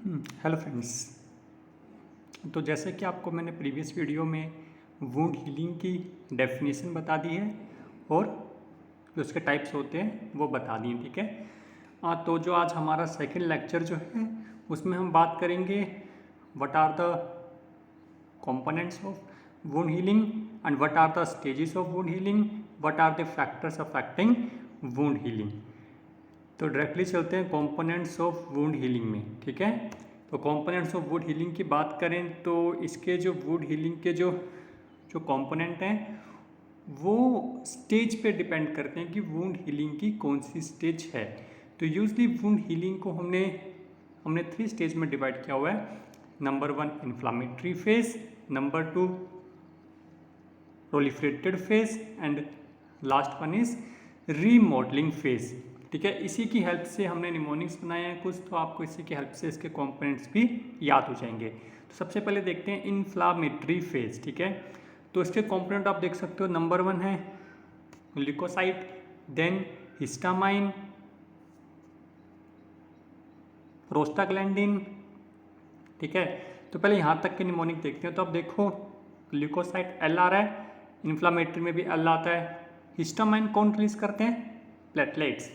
Hello friends. तो जैसे कि आपको मैंने प्रीवियस वीडियो में वुंड हीलिंग की डेफिनेशन बता दी है और जो उसके टाइप्स होते हैं वो बता दिए, ठीक है। तो जो आज हमारा सेकंड लेक्चर जो है उसमें हम बात करेंगे what are the components of wound healing and what are the stages of wound healing, what are the factors affecting wound healing। तो डायरेक्टली चलते हैं कंपोनेंट्स ऑफ वुंड हीलिंग में, ठीक है। तो कंपोनेंट्स ऑफ वुंड हीलिंग की बात करें तो इसके जो वुंड हीलिंग के जो जो कंपोनेंट हैं वो स्टेज पे डिपेंड करते हैं कि वुंड हीलिंग की कौन सी स्टेज है। तो यूजली वुंड हीलिंग को हमने 3 स्टेज में डिवाइड किया हुआ है। Number 1 inflammatory phase, number 2 proliferated phase and last one is remodelling phase, ठीक है। इसी की हेल्प से हमने निमोनिक्स बनाए हैं कुछ, तो आपको इसी की हेल्प से इसके कंपोनेंट्स भी याद हो जाएंगे। तो सबसे पहले देखते हैं इन्फ्लामेटरी फेज, ठीक है। तो इसके कंपोनेंट आप देख सकते हो, नंबर 1 है ल्यूकोसाइट, देन हिस्टामाइन, प्रोस्टाग्लैंडिन, ठीक है। तो पहले यहाँ तक के निमोनिक देखते हैं। तो अब देखो ल्यूकोसाइट एल आ रहा है, इन्फ्लामेटरी में भी एल आता है। हिस्टामाइन कौन रिलीज करते हैं? प्लेटलेट्स।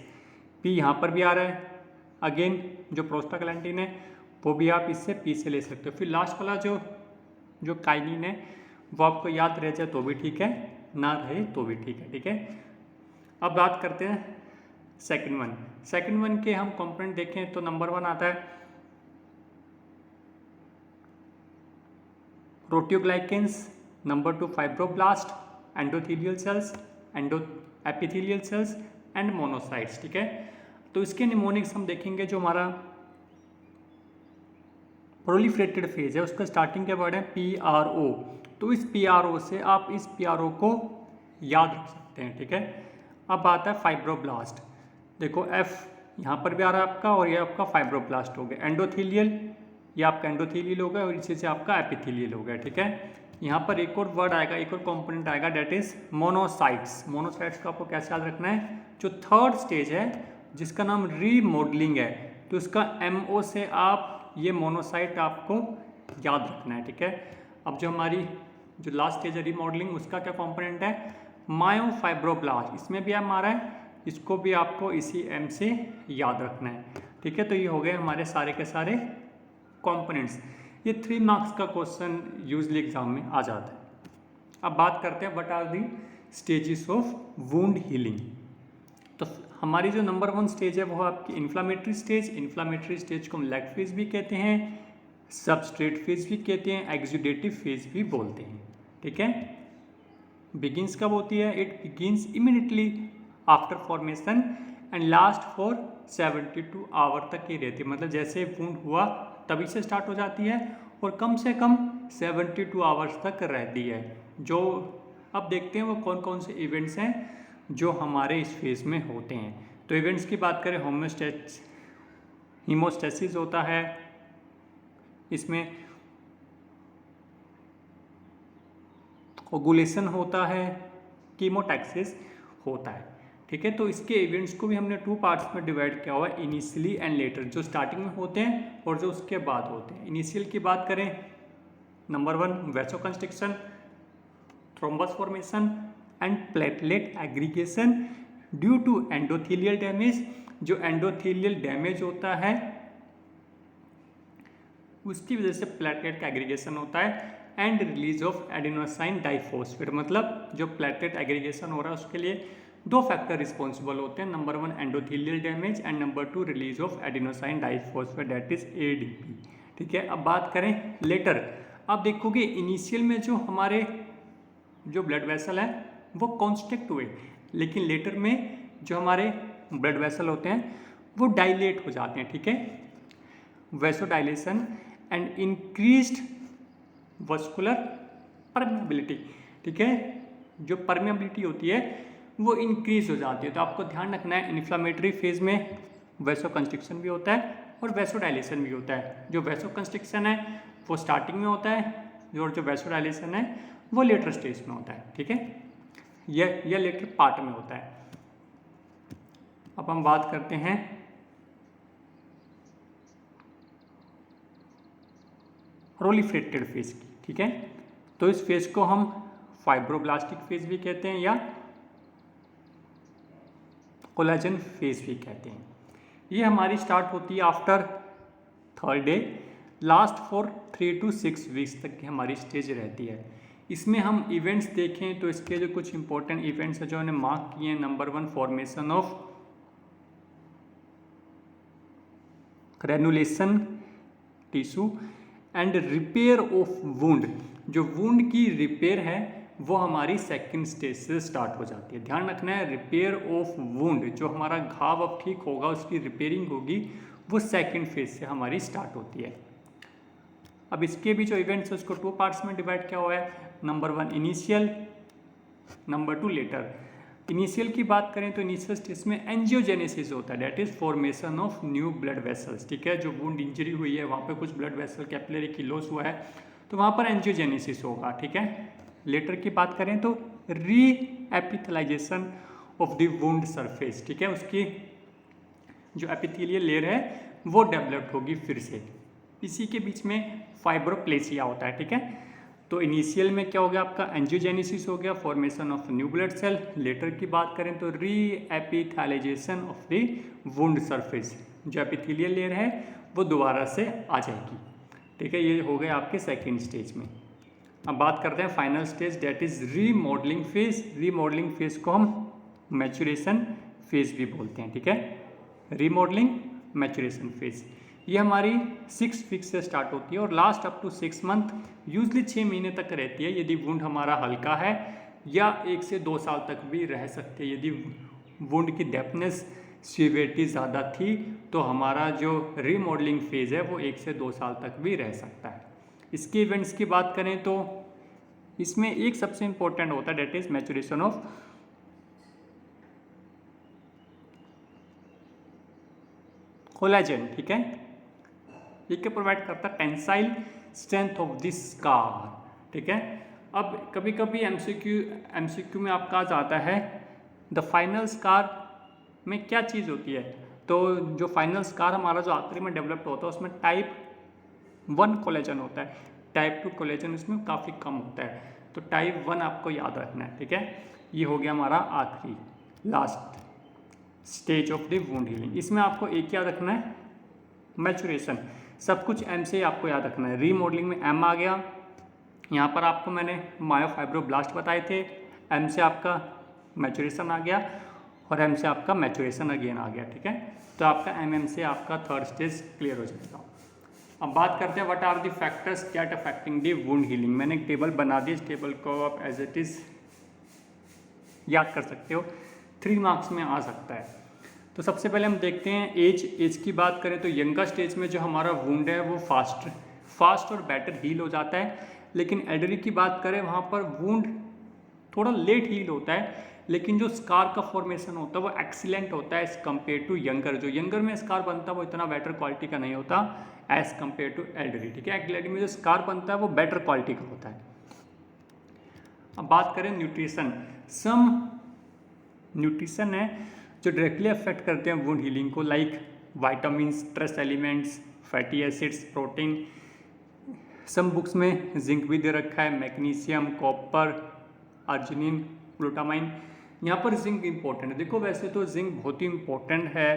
पी यहाँ पर भी आ रहा है, अगेन जो प्रोस्टाग्लैंडिन है वो भी आप इससे पी से ले सकते हो। फिर लास्ट वाला जो काइनिन है वो आपको याद रह जाए तो भी ठीक है, ना रहे तो भी ठीक है, ठीक है। अब बात करते हैं सेकंड वन के हम कंपोनेंट देखें तो नंबर 1 आता है proteoglycans, number 2 fibroblast, endothelial cells, epithelial cells and monocytes, ठीक है। तो इसके निमोनिक्स हम देखेंगे। जो हमारा प्रोलिफरेटेड फेज है उसका स्टार्टिंग के वर्ड है PRO। तो इस PRO से आप इस PRO को याद रख सकते हैं, ठीक है। अब आता है फाइब्रोब्लास्ट। देखो F यहाँ पर भी आ रहा है आपका और ये आपका फाइब्रोब्लास्ट हो गया। एंडोथेलियल, ये आपका एंडोथेलियल हो गया और इसी से आपका एपिथेलियल हो गया, ठीक है। यहाँ पर एक और वर्ड आएगा, एक और कंपोनेंट आएगा, डेट इज मोनोसाइट्स। मोनोसाइट्स को आपको कैसे याद रखना है? जो थर्ड स्टेज है जिसका नाम रीमॉडलिंग है, तो इसका MO से आप ये मोनोसाइट आपको याद रखना है, ठीक है। अब जो हमारी जो लास्ट स्टेज है रीमॉडलिंग, उसका क्या कंपोनेंट है? मायोफाइब्रोब्लास्ट। इसमें भी M आ रहा है, इसको भी आपको इसी M से याद रखना है, ठीक है। तो ये हो गए हमारे सारे के सारे कंपोनेंट्स। ये 3 मार्क्स का क्वेश्चन यूजली एग्जाम में आ जाता है। अब बात करते हैं what are the stages of wound healing. तो हमारी जो नंबर 1 स्टेज है वो आपकी इन्फ्लामेटरी स्टेज। इन्फ्लामेटरी स्टेज को हम लैग फेज भी कहते हैं, सबस्ट्रेट फेज भी कहते हैं, एक्सुडेटिव फेज भी बोलते हैं, ठीक है। बिगिंस कब होती है? It begins immediately after formation and last for 72 hour तक ही रहती है। मतलब जैसे वुंड हुआ तभी से स्टार्ट हो जाती है और कम से कम 72 आवर्स तक रहती है। जो अब देखते हैं वो कौन कौन से इवेंट्स हैं जो हमारे इस फेज में होते हैं। तो इवेंट्स की बात करें, हीमोस्टेसिस होता है, इसमें ओगुलेशन होता है, कीमोटैक्सिस होता है, ठीक है। तो इसके इवेंट्स को भी हमने 2 पार्ट्स में डिवाइड किया हुआ है, इनिशियली एंड लेटर, जो स्टार्टिंग में होते हैं और जो उसके बाद होते हैं। इनिशियल की बात करें, number 1 vasoconstriction, thrombus formation and platelet aggregation due to endothelial damage. जो एंडोथेलियल डैमेज होता है उसकी वजह से प्लेटलेट का एग्रीगेशन होता है and release of adenosine diphosphate. मतलब जो प्लेटलेट एग्रीगेशन हो रहा है उसके लिए 2 फैक्टर रिस्पॉन्सिबल होते हैं, number 1 endothelial damage and number 2 release of adenosine diphosphate, that is ADP, ठीक है। अब बात करें लेटर। आप देखोगे इनिशियल में जो हमारे जो ब्लड वेसल है वो कॉन्स्ट्रिक्ट हुए, लेकिन लेटर में जो हमारे ब्लड वेसल होते हैं वो डायलेट हो जाते हैं, ठीक है। Vasodilation and increased vascular permeability, ठीक है। जो परमेबिलिटी होती है वो इंक्रीज हो जाती है। तो आपको ध्यान रखना है इन्फ्लामेटरी फेज में वैसोकंस्ट्रिक्शन भी होता है और वैसोडाइलेशन भी होता है। जो वैसोकंस्ट्रिक्शन है वो स्टार्टिंग में होता है, जो वैसोडाइलेशन है वो लेटर स्टेज में होता है, ठीक है। यह लेटर पार्ट में होता है। अब हम बात करते हैं प्रोलिफरेटेड फेज की, ठीक है। तो इस फेज को हम फाइब्रोब्लास्टिक फेज भी कहते हैं या कोलेजन फेज भी कहते हैं। ये हमारी स्टार्ट होती है after third day, last for 3 to 6 weeks तक की हमारी स्टेज रहती है। इसमें हम इवेंट्स देखें तो इसके जो कुछ इंपॉर्टेंट इवेंट्स हैं जो हमने मार्क किए हैं, number 1 formation of granulation tissue and repair of wound. जो वुंड की रिपेयर है वो हमारी सेकंड स्टेज से स्टार्ट हो जाती है। ध्यान रखना है, रिपेयर ऑफ वुंड, जो हमारा घाव अब ठीक होगा उसकी रिपेयरिंग होगी, वो सेकंड फेज से हमारी स्टार्ट होती है। अब इसके भी जो इवेंट्स है उसको 2 पार्ट्स में डिवाइड किया हुआ है, number 1 initial, number 2 later. Initial की बात करें तो इनिशियल स्टेज में एंजियोजेनेसिस होता है, that is formation of new blood vessels, ठीक है। जो वुंड इंजरी हुई है वहाँ पे कुछ ब्लड वेसल कैपिलरी की लॉस हुआ है तो वहाँ पर एंजियोजेनेसिस होगा, ठीक है। लेटर की बात करें तो re-epithelialization of the wound surface, ठीक है। उसकी जो एपिथेलियल लेयर है वो डेवलप्ड होगी फिर से। इसी के बीच में फाइब्रोप्लेसिया होता है, ठीक है। तो इनिशियल में क्या हो गया आपका, एंजियोजेनेसिस हो गया, formation of new blood cell. Later की बात करें तो re-epithelialization of the wound surface, जो एपिथेलियल लेयर है वो दोबारा से आ जाएगी, ठीक है। ये हो गया आपके सेकेंड स्टेज में। अब बात करते हैं final stage, that is remodelling phase. Remodelling phase को हम मैचुरेशन फेज भी बोलते हैं, ठीक है। रीमॉडलिंग मैचुरेशन फेज ये हमारी 6 वीक से स्टार्ट होती है और last up to 6 month, usually 6 महीने तक रहती है यदि वुंड हमारा हल्का है, या 1 से 2 साल तक भी रह सकती है। यदि वुंड की डेप्थनेस सीवियरिटी ज़्यादा थी तो हमारा जो रीमॉडलिंग फेज है वो 1 से 2 साल तक भी रह सकता है। इसके इवेंट्स की बात करें तो इसमें एक सबसे इंपॉर्टेंट होता है, that is maturation of collagen, ठीक है। ये क्या प्रोवाइड करता है, tensile strength of this scar, ठीक है। अब कभी कभी एमसीक्यू में आपका आ जाता है द फाइनल स्कार में क्या चीज़ होती है। तो जो फाइनल स्कार हमारा जो आखिरी में डेवलप होता है उसमें टाइप 1 कोलेजन होता है, टाइप 2 कोलेजन इसमें काफ़ी कम होता है। तो टाइप 1 आपको याद रखना है, ठीक है। ये हो गया हमारा आखिरी last stage of the wound healing. इसमें आपको एक याद रखना है, मैचुरेशन, सब कुछ एम से आपको याद रखना है। रीमॉडलिंग में एम आ गया, यहाँ पर आपको मैंने मायोफाइब्रोब्लास्ट बताए थे, एम से आपका मैचुरेशन आ गया और एम से आपका मैचुरेशन अगेन आ गया, ठीक है। तो आपका एम से आपका थर्ड स्टेज क्लियर हो जाएगा। अब बात करते हैं what are the factors that affecting the wound healing. मैंने एक टेबल बना दी, इस टेबल को आप एज इट इज़ याद कर सकते हो, 3 मार्क्स में आ सकता है। तो सबसे पहले हम देखते हैं एज की बात करें तो यंगर स्टेज में जो हमारा वुंड है वो फास्ट और बेटर हील हो जाता है। लेकिन एल्डरली की बात करें वहाँ पर वुंड थोड़ा लेट हील होता है, लेकिन जो स्कार का फॉर्मेशन होता है वो एक्सीलेंट होता है एज कम्पेयर टू यंगर। जो यंगर में स्कार बनता है वो इतना बेटर क्वालिटी का नहीं होता एज कम्पेयर टू एल्डरली, ठीक है। एल्डरली में जो स्कार बनता है वो बेटर क्वालिटी का होता है। अब बात करें न्यूट्रिशन, सम न्यूट्रिशन है जो डायरेक्टली अफेक्ट करते हैं वुंड हीलिंग को, like vitamins, trace elements, fatty acids, protein. Some books में जिंक भी दे रखा है, मैग्नीशियम, कॉपर, अर्जिनिन, ग्लूटामाइन। यहाँ पर जिंक इंपॉर्टेंट है। देखो वैसे तो जिंक बहुत ही इंपॉर्टेंट है,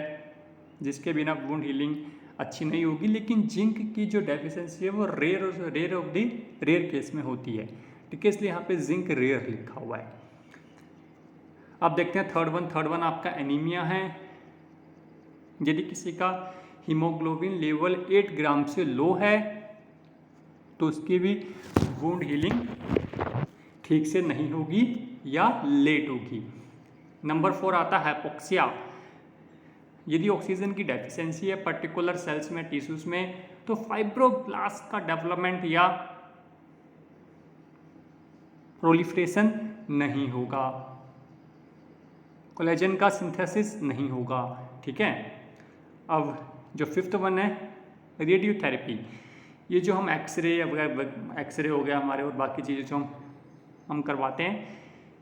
जिसके बिना वुंड हीलिंग अच्छी नहीं होगी, लेकिन जिंक की जो डेफिशिएंसी है वो रेयर केस में होती है, ठीक है। इसलिए यहाँ पे जिंक रेयर लिखा हुआ है। अब देखते हैं थर्ड वन आपका एनीमिया है। यदि किसी का हीमोग्लोबिन लेवल 8 ग्राम से लो है तो उसकी भी वुंड हीलिंग ठीक से नहीं होगी या लेट होगी। नंबर 4 आता है हाइपोक्सिया। यदि ऑक्सीजन की डेफिशिएंसी है पर्टिकुलर सेल्स में, टिश्यूज में, तो फाइब्रोब्लास्ट का डेवलपमेंट या प्रोलिफरेशन नहीं होगा, कोलेजन का सिंथेसिस नहीं होगा, ठीक है। अब जो 5th वन है रेडियोथेरेपी। ये जो हम एक्सरे हो गया हमारे और बाकी चीज़ें जो हम करवाते हैं,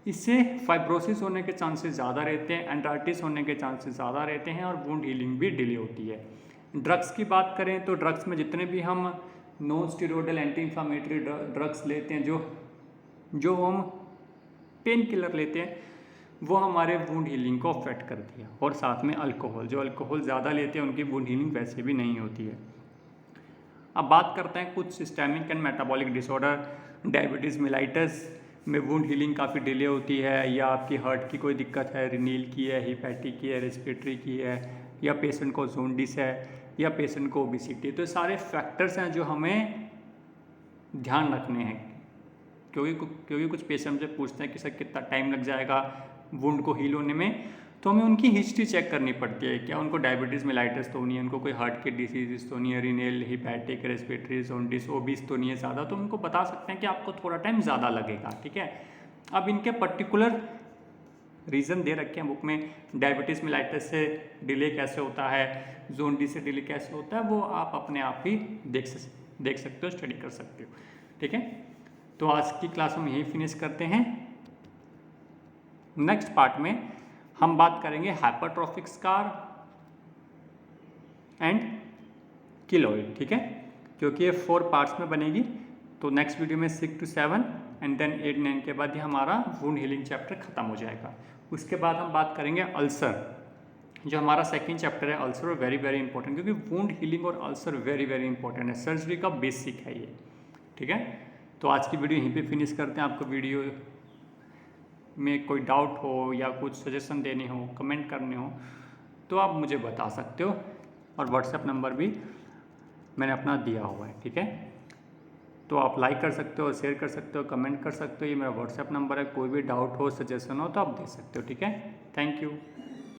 इससे फाइब्रोसिस होने के चांसेस ज़्यादा रहते हैं, एंड्राइटिस होने के चांसेस ज़्यादा रहते हैं और वुंड हीलिंग भी डिले होती है। ड्रग्स की बात करें तो ड्रग्स में जितने भी हम non steroidal anti inflammatory drugs लेते हैं, जो हम पेन किलर लेते हैं, वो हमारे वुंड हीलिंग को अफेक्ट करती है। और साथ में अल्कोहल, जो अल्कोहल ज़्यादा लेते हैं उनकी वुंड हीलिंग वैसे भी नहीं होती है। अब बात करते हैं कुछ systemic and metabolic disorder. Diabetes mellitus में वुंड हीलिंग काफ़ी डिले होती है, या आपकी हार्ट की कोई दिक्कत है, रिनील की है, हिपैटिक की है, रेस्पिरेटरी की है, या पेशेंट को जोंडिस है, या पेशेंट को ओबेसिटी है। तो ये सारे फैक्टर्स हैं जो हमें ध्यान रखने हैं, क्योंकि कुछ पेशेंट से पूछते हैं कि सर कितना टाइम लग जाएगा वुंड को हील होने में, तो हमें उनकी हिस्ट्री चेक करनी पड़ती है। क्या उनको डायबिटीज़ मेलाइटस तो नहीं है, उनको कोई हार्ट की डिसीज़ तो नहीं है, रिनेल, हिपैटिक, रेस्पिरेटरी, जोंडिस, ओबिस तो नहीं है ज़्यादा, तो उनको बता सकते हैं कि आपको थोड़ा टाइम ज़्यादा लगेगा। ठीक है, अब इनके पर्टिकुलर रीज़न दे रखे हैं बुक में। डायबिटीज़ मेलाइटस से डिले कैसे होता है, जोंडिस से डिले कैसे होता है, वो आप अपने आप ही देख सकते हो, स्टडी कर सकते हो। ठीक है, तो आज की क्लास हम यही फिनिश करते हैं। नेक्स्ट पार्ट में हम बात करेंगे हाइपरट्रॉफिक स्कार एंड किलोइड। ठीक है, क्योंकि ये 4 पार्ट्स में बनेगी, तो नेक्स्ट वीडियो में 6 to 7 एंड देन 8, 9 के बाद ही हमारा वुंड हीलिंग चैप्टर खत्म हो जाएगा। उसके बाद हम बात करेंगे अल्सर, जो हमारा सेकंड चैप्टर है। अल्सर वेरी वेरी इंपॉर्टेंट, क्योंकि वुंड हीलिंग और अल्सर वेरी वेरी इंपॉर्टेंट है, सर्जरी का बेसिक है ये। ठीक है, तो आज की वीडियो यहीं पे फिनिश करते हैं। आपको वीडियो में कोई डाउट हो या कुछ सजेशन देने हो, कमेंट करने हो, तो आप मुझे बता सकते हो, और व्हाट्सएप नंबर भी मैंने अपना दिया हुआ है। ठीक है, तो आप लाइक कर सकते हो, शेयर कर सकते हो, कमेंट कर सकते हो। ये मेरा व्हाट्सएप नंबर है, कोई भी डाउट हो, सजेशन हो तो आप दे सकते हो। ठीक है, थैंक यू।